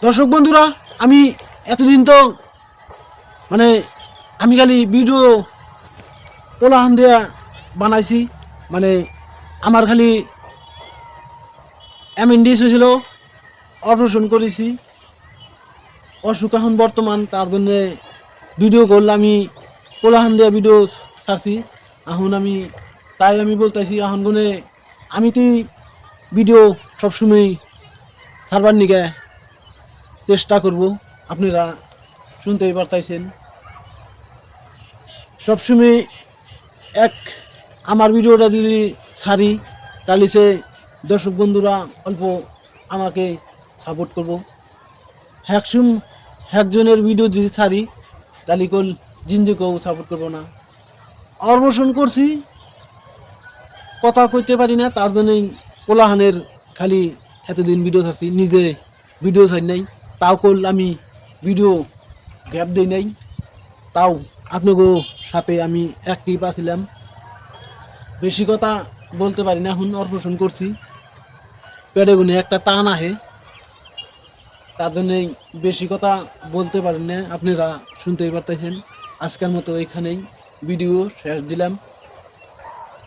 দর্শক বন্ধুরা, আমি এতদিন তো মানে আমি খালি ভিডিও কোলাহান দিয়া বানাইছি। মানে আমার খালি অ্যামেন্ডিস হয়েছিল, অপারেশন করেছি, অসুখ এখন বর্তমান, তার জন্যে ভিডিও করলে আমি কোলাহান দিয়া ভিডিও ছাড়ছি। এখন আমি বলতেছি এখন গুনে আমি তো ভিডিও সবসময় ছাড়বার নিকে চেষ্টা করব। আপনারা শুনতেই পারতাইছেন সবসময় এক আমার ভিডিওটা যদি ছাড়ি তাহলে সে দর্শক বন্ধুরা অল্প আমাকে সাপোর্ট করব। একজনের ভিডিও যদি ছাড়ি তাহলে কল জিনজিকেও সাপোর্ট করবো না। অপারেশন করছি, কথা কইতে পারি না, তার জন্যই কোলাহানের খালি এতদিন ভিডিও ছাড়ছি, নিজে ভিডিও ছাড়ি নাই। তাও কল আমি ভিডিও গ্যাপ দিই নাই, তাও আপনাকে সাথে আমি অ্যাক্টিভ আছিলাম। বেশি কথা বলতে পারি না, এখন অপারেশন করছি, পেটে গুনে একটা টান আহে, তার জন্যই বেশি কথা বলতে পারেন না। আপনারা শুনতেই পারতেছেন। আজকের মতো এখানেই ভিডিও শেষ দিলাম।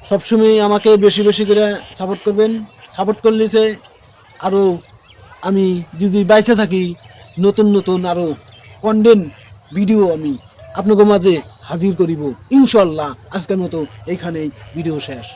সবসময় আমাকে বেশি বেশি করে সাপোর্ট করবেন। সাপোর্ট করলে যে আরও আমি যদি বাইচে থাকি নতুন নতুন আরও কন্টেন্ট ভিডিও আমি আপনাদের মাঝে হাজির করিব ইনশাল্লাহ। আজকের মতো এইখানেই ভিডিও শেষ।